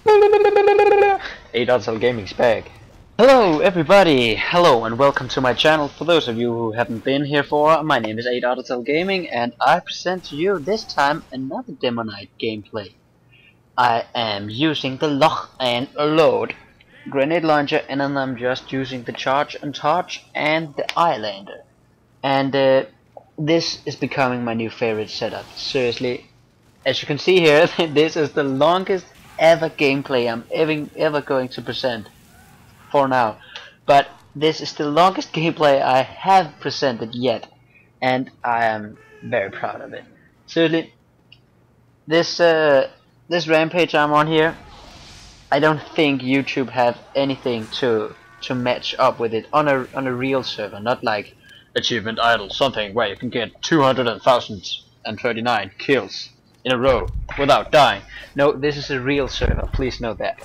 A.L Gaming's back. Hello everybody, hello and welcome to my channel. For those of you who haven't been here for, my name is A.L Gaming and I present to you this time another Demo Night gameplay. I am using the loch'n'load grenade launcher, and then I'm just using the charge and torch and the Islander. And this is becoming my new favorite setup. Seriously, as you can see here, this is the longest ever gameplay I'm ever going to present for now. But this is the longest gameplay I have presented yet, and I am very proud of it. Seriously, this rampage I'm on here, I don't think YouTube have anything to match up with it on a real server, not like Achievement Idol, something where you can get 200,039 kills in a row without dying. No, this is a real server, please note that.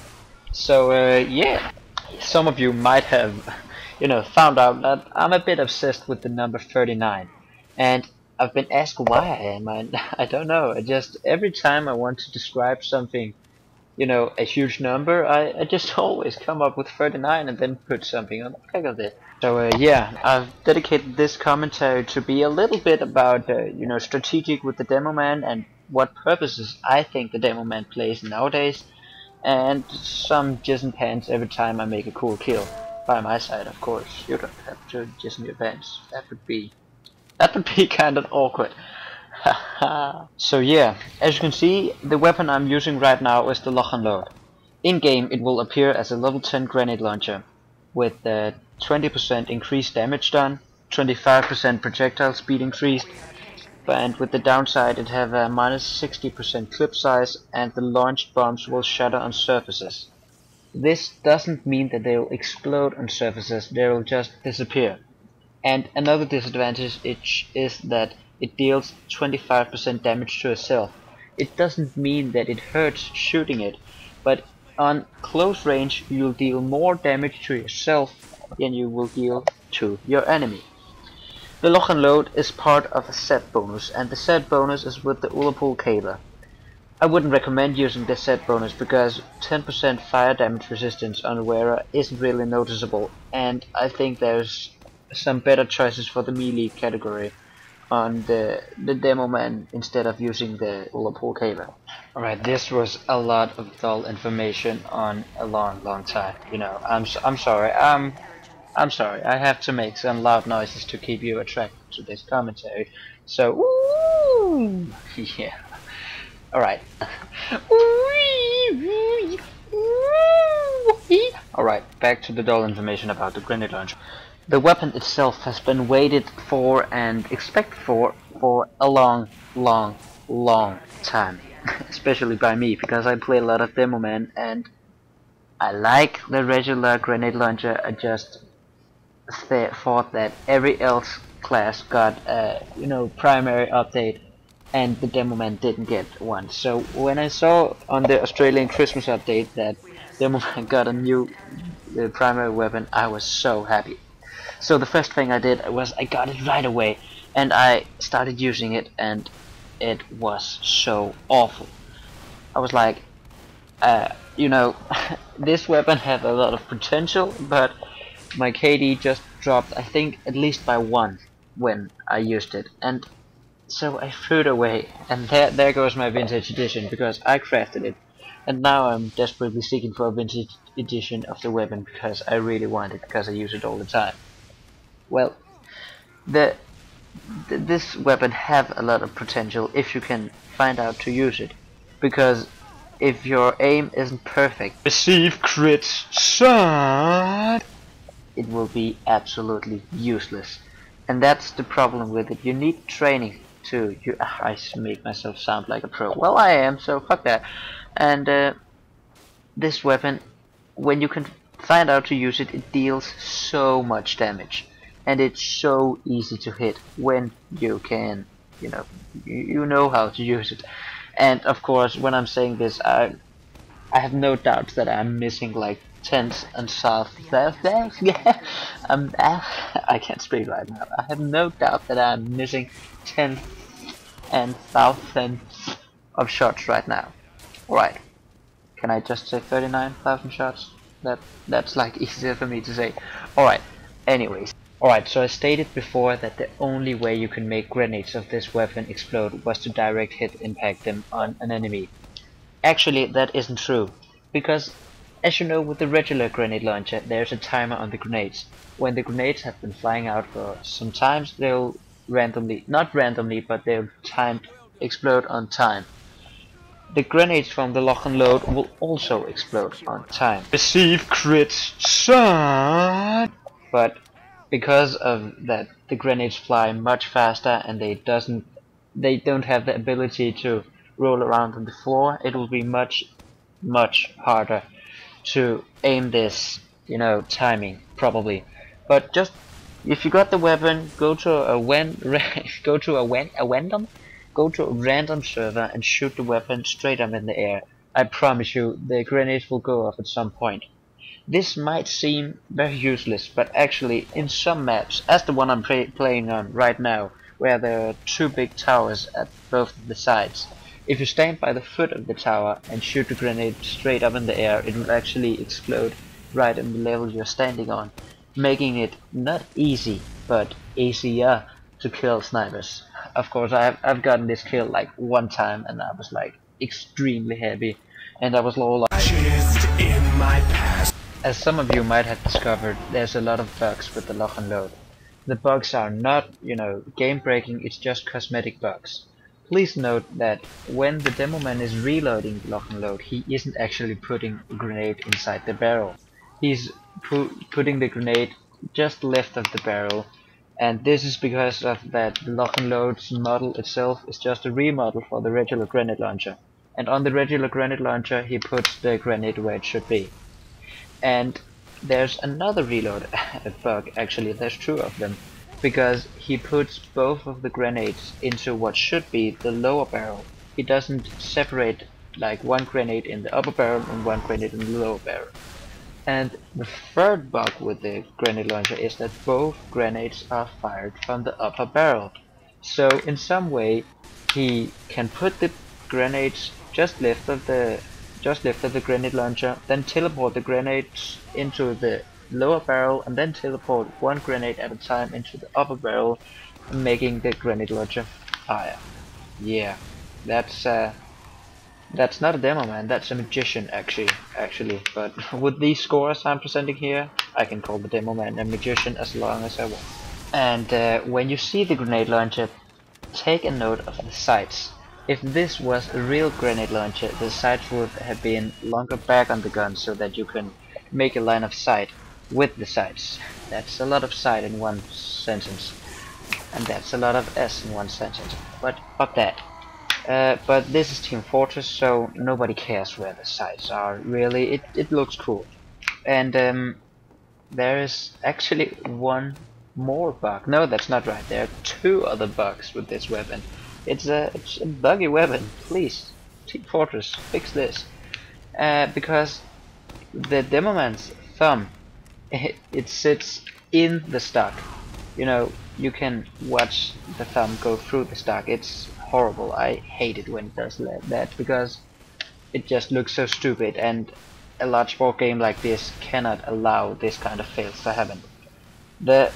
So yeah, some of you might have found out that I'm a bit obsessed with the number 39, and I've been asked why I am. I don't know, I just every time I want to describe something, a huge number, I just always come up with 39 and then put something on the back of it. So yeah, I've dedicated this commentary to be a little bit about strategic with the demo man and what purposes I think the demo man plays nowadays, and some jizz and pants every time I make a cool kill. By my side, of course. You don't have to jizz in your pants. That would be kind of awkward. So yeah, as you can see, the weapon I'm using right now is the loch'n'load. In game it will appear as a level 10 grenade launcher with 20% increased damage done, 25% projectile speed increased, and with the downside it have a minus 60% clip size, and the launched bombs will shatter on surfaces. This doesn't mean that they will explode on surfaces, they will just disappear. And another disadvantage is that it deals 25% damage to itself. It doesn't mean that it hurts shooting it, but on close range you'll deal more damage to yourself than you will deal to your enemy. The loch'n'load is part of a set bonus, and the set bonus is with the Ullapool Caber. I wouldn't recommend using this set bonus because 10% fire damage resistance on the wearer isn't really noticeable, and I think there's some better choices for the melee category on the demo man instead of using the Ullapool Caber. Alright, this was a lot of dull information on a long time. I'm sorry. I'm sorry. I have to make some loud noises to keep you attracted to this commentary. So, woo, yeah. Alright. Alright, back to the dull information about the grenade launcher. The weapon itself has been waited for and expected for a long time. Especially by me, because I play a lot of demo man and I like the regular grenade launcher. I just thought that every else class got a primary update and the demo man didn't get one. So when I saw on the Australian Christmas update that demo man got a new primary weapon, I was so happy. So the first thing I did was I got it right away, and I started using it, and it was so awful. I was like, this weapon had a lot of potential, but my KD just dropped, I think, at least by 1 when I used it, and so I threw it away. And there goes my vintage edition, because I crafted it, and now I'm desperately seeking for a vintage edition of the weapon because I really want it, because I use it all the time. Well, this weapon have a lot of potential if you can find out to use it, because if your aim isn't perfect, receive crits, son, it will be absolutely useless. And that's the problem with it. You need training to I make myself sound like a pro. Well, I am, so fuck that. And this weapon, when you can find out to use it, it deals so much damage. And it's so easy to hit when you can, you know how to use it. And of course, when I'm saying this, I have no doubt that I'm missing like 10th and south. Yeah, I can't speak right now. I have no doubt that I'm missing 10th and thousandth of shots right now. Alright. Can I just say 39,000 shots? That's like easier for me to say. Alright, anyways. Alright, so I stated before that the only way you can make grenades of this weapon explode was to direct hit impact them on an enemy. Actually, that isn't true, because as you know, with the regular grenade launcher there's a timer on the grenades. When the grenades have been flying out for some time, they'll randomly, not randomly, but they'll timed explode on time. The grenades from the loch'n'load will also explode on time. Receive crits, son! But because of that, the grenades fly much faster and they don't have the ability to roll around on the floor. It will be much harder to aim this, you know, timing probably. But just if you got the weapon, go to a random server and shoot the weapon straight up in the air. I promise you, the grenades will go off at some point. This might seem very useless, but actually in some maps, as the one I'm playing on right now, where there are two big towers at both of the sides, if you stand by the foot of the tower and shoot the grenade straight up in the air, it will actually explode right in the level you're standing on, making it not easy, but easier to kill snipers. Of course, I've gotten this kill like one time, and I was like extremely happy, and I was all like, as some of you might have discovered, there's a lot of bugs with the loch'n'load. The bugs are not, you know, game breaking, it's just cosmetic bugs. Please note that when the demo man is reloading the loch'n'load, he isn't actually putting a grenade inside the barrel. He's putting the grenade just left of the barrel, and this is because of that the loch'n'load's model itself is just a remodel for the regular grenade launcher. And on the regular grenade launcher he puts the grenade where it should be. And there's another reload bug, actually there's two of them, because he puts both of the grenades into what should be the lower barrel. He doesn't separate like one grenade in the upper barrel and one grenade in the lower barrel. And the third bug with the grenade launcher is that both grenades are fired from the upper barrel. So in some way he can put the grenades just left of the grenade launcher, then teleport the grenades into the lower barrel, and then teleport one grenade at a time into the upper barrel, making the grenade launcher fire. Yeah, that's not a demo man, that's a magician actually. But with these scores I'm presenting here, I can call the demo man a magician as long as I want. And when you see the grenade launcher, take a note of the sights. If this was a real grenade launcher, the sights would have been longer back on the gun so that you can make a line of sight with the sights. That's a lot of sight in one sentence, and that's a lot of S in one sentence. But fuck that. But this is Team Fortress, so nobody cares where the sights are. Really, it looks cool. And there is actually one more bug. No, that's not right. There are two other bugs with this weapon. It's a buggy weapon. Please, Team Fortress, fix this. Because the demo man's thumb, it sits in the stock. You know, you can watch the thumb go through the stock. It's horrible. I hate it when it does that, because it just looks so stupid, and a large sport game like this cannot allow this kind of fails to happen. The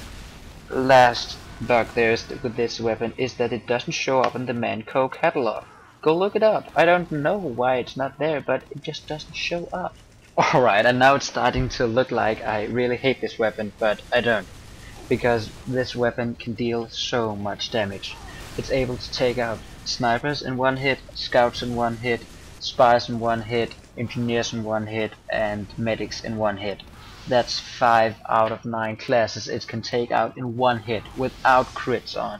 last bug there is with this weapon is that it doesn't show up in the Manco catalog. Go look it up. I don't know why it's not there, but it just doesn't show up. Alright, and now it's starting to look like I really hate this weapon, but I don't. Because this weapon can deal so much damage. It's able to take out snipers in one hit, scouts in one hit, spies in one hit, engineers in one hit, and medics in one hit. That's 5 out of 9 classes it can take out in one hit without crits on.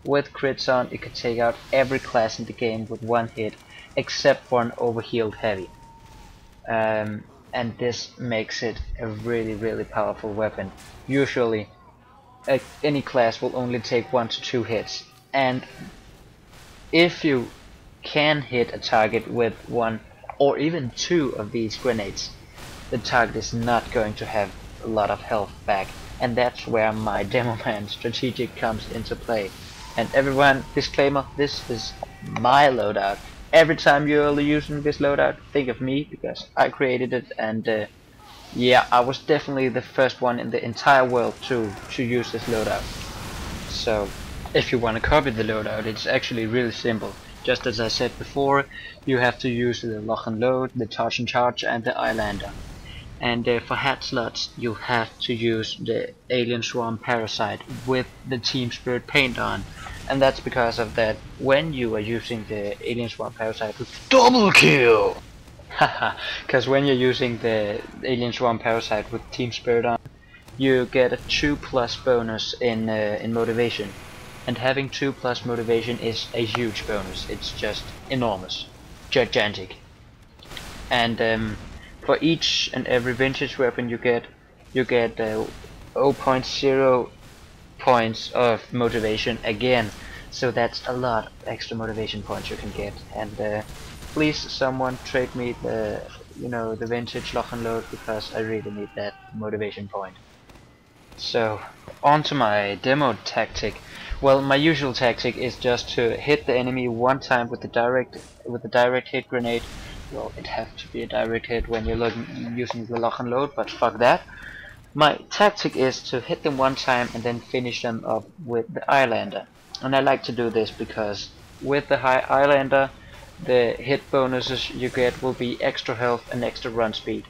With crits on, it can take out every class in the game with one hit, except for an overhealed heavy. And this makes it a really powerful weapon. Usually, any class will only take 1 to 2 hits, and if you can hit a target with 1 or even 2 of these grenades, the target is not going to have a lot of health back, and that's where my demo man strategic comes into play. And everyone, disclaimer, this is my loadout. every time you're using this loadout, think of me, because I created it, and yeah, I was definitely the first one in the entire world to use this loadout. So if you want to copy the loadout, it's actually really simple. Just as I said before, you have to use the loch'n'load, the touch and charge, and the Islander. And for hat slots, you have to use the Alien Swarm Parasite with the Team Spirit paint on. And that's because of that, when you are using the Alien Swarm Parasite with double kill! Haha, because when you're using the Alien Swarm Parasite with Team Spirit on, you get a 2+ bonus in motivation. And having 2+ motivation is a huge bonus. It's just enormous, gigantic. And for each and every vintage weapon you get 0.0 points of motivation again. So that's a lot of extra motivation points you can get. And please, someone trade me the the vintage loch'n'load, because I really need that motivation point. So on to my demo tactic. Well, my usual tactic is just to hit the enemy one time with the direct hit grenade. Well, it has to be a direct hit when you're using the loch'n'load, but fuck that. My tactic is to hit them one time and then finish them up with the Islander. And I like to do this because with the high Islander, the hit bonuses you get will be extra health and extra run speed.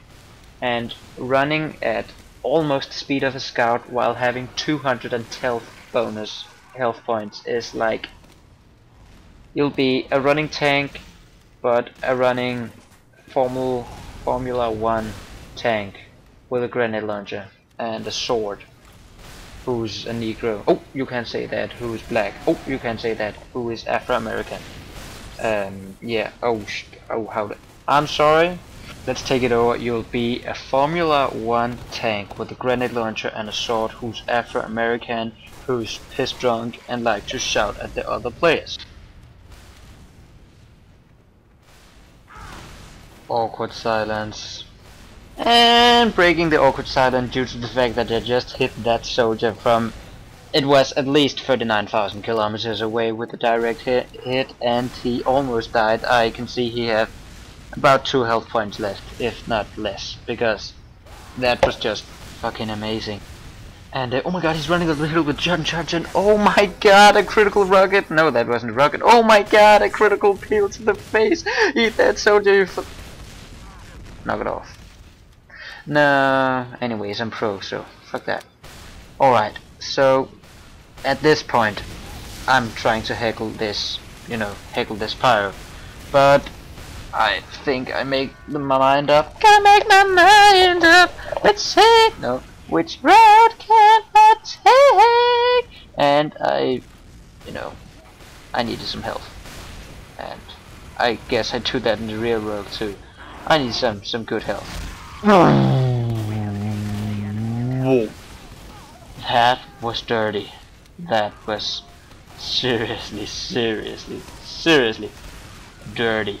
And running at almost the speed of a scout while having 212 bonus health points is like, you'll be a running tank, but a running Formula 1 tank with a grenade launcher and a sword, who's a Negro. Oh, you can't say that. Who's black? Oh, you can't say that. Who is Afro-American? Yeah. Oh, I'm sorry. Let's take it over. You'll be a Formula 1 tank with a grenade launcher and a sword, who's Afro-American, who's pissed drunk and like to shout at the other players. Awkward silence. And breaking the awkward silence due to the fact that I just hit that soldier from, it was at least 39,000 kilometers away with a direct hit, and he almost died. I can see he had about 2 health points left, if not less, because that was just fucking amazing. And oh my god, he's running a little with charge, and oh my god, a critical rocket! No, that wasn't a rocket. Oh my god, a critical peel to the face! Eat that soldier! Knock it off. No, anyways, I'm pro, so fuck that. Alright, so at this point, I'm trying to heckle this, heckle this pyro, but I think I make my mind up. Can't make my mind up. Let's see. No. Which route can I take? And I needed some health, and I guess I do that in the real world too. I need some good health. That was dirty. That was seriously dirty.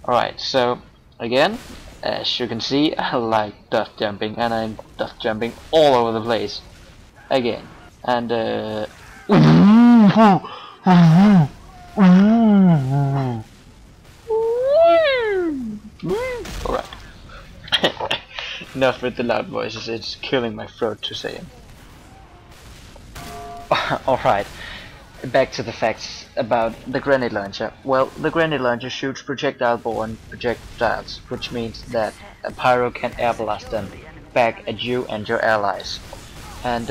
Alright, so again, as you can see, I like duff jumping, and I'm duff jumping all over the place again. And alright. Enough with the loud voices, it's killing my throat to say them. Alright, back to the facts about the grenade launcher. Well, the grenade launcher shoots projectile-borne projectiles, which means that a pyro can air blast them back at you and your allies. And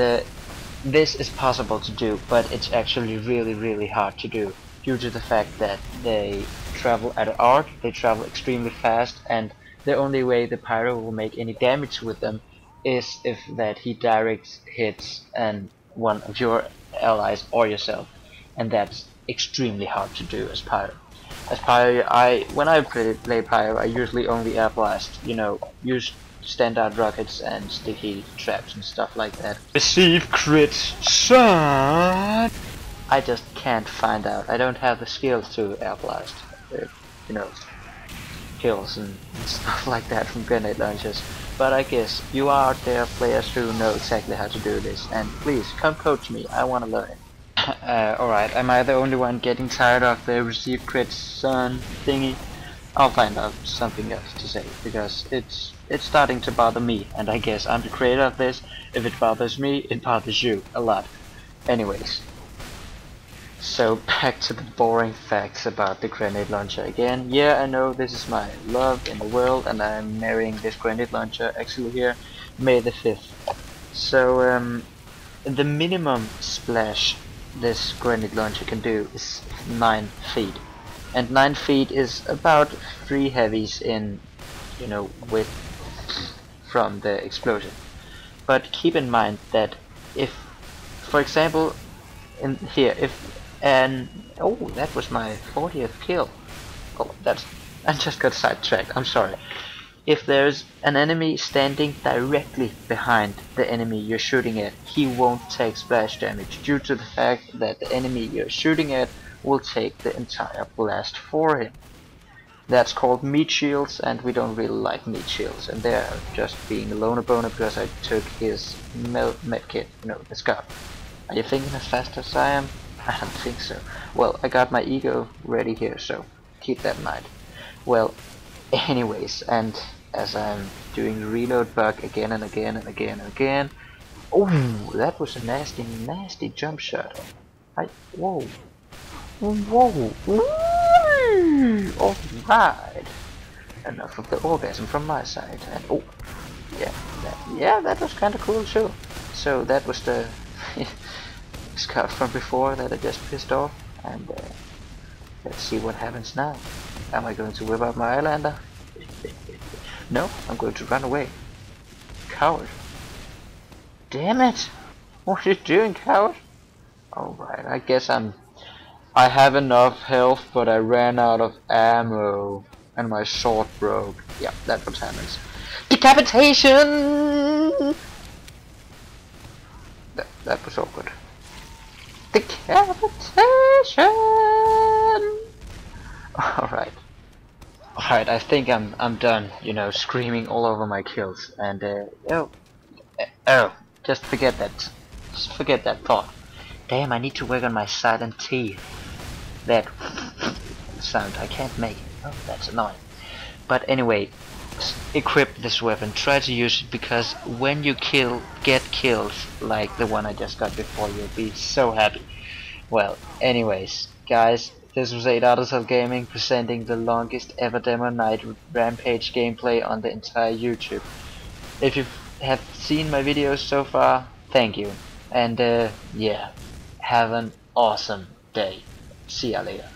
this is possible to do, but it's actually really hard to do, due to the fact that they travel at an arc, they travel extremely fast, and the only way the pyro will make any damage with them is if that he direct hits and one of your allies or yourself, and that's extremely hard to do as pyro. As pyro, when I play pyro, I usually only air blast, use standard rockets and sticky traps and stuff like that. Receive crits, son! I just can't find out. I don't have the skills to air blast, kills and stuff like that from grenade launchers. But I guess you are out there, players who know exactly how to do this, and please come coach me. I want to learn it. Alright, am I the only one getting tired of the receive crits son thingy? I'll find out something else to say, because it's starting to bother me, and I guess I'm the creator of this. If it bothers me, it bothers you a lot. Anyways, so back to the boring facts about the grenade launcher again. Yeah, I know this is my love in the world, and I'm marrying this grenade launcher actually here, May the 5th. So the minimum splash this grenade launcher can do is 9 feet. And 9 feet is about 3 heavies in, you know, width from the explosion. But keep in mind that if, for example, in here, oh, that was my 40th kill. Oh, I just got sidetracked. I'm sorry. If there's an enemy standing directly behind the enemy you're shooting at, he won't take splash damage due to the fact that the enemy you're shooting at will take the entire blast for him. That's called meat shields, and we don't really like meat shields, and they're just being a loner boner because I took his medkit, the scarf. Are you thinking as fast as I am? I don't think so. Well, I got my ego ready here, so keep that in mind. Well, anyways, and as I'm doing the reload bug again and again and again and again. Oh, that was a nasty jump shot. Whoa. Alright. Enough of the orgasm from my side. And oh, yeah, that was kind of cool too. So that was the scarf from before that I just pissed off. And let's see what happens now. Am I going to whip out my eyelander? No, I'm going to run away. Coward. Damn it! What are you doing, coward? Alright, I guess I have enough health, but I ran out of ammo. And my sword broke. Yeah, that's what happens. Decapitation! That was awkward. Decapitation! Alright. Alright, I think I'm done, screaming all over my kills. And just forget that. Just forget that thought. Damn, I need to work on my silent T. That sound I can't make. Oh, that's annoying. But anyway, equip this weapon. Try to use it, because when you get kills like the one I just got before, you'll be so happy. Well, anyways, guys, this was 8 Artists of Gaming presenting the longest ever Demo Night Rampage gameplay on the entire YouTube. If you have seen my videos so far, thank you. And yeah, have an awesome day. See ya later.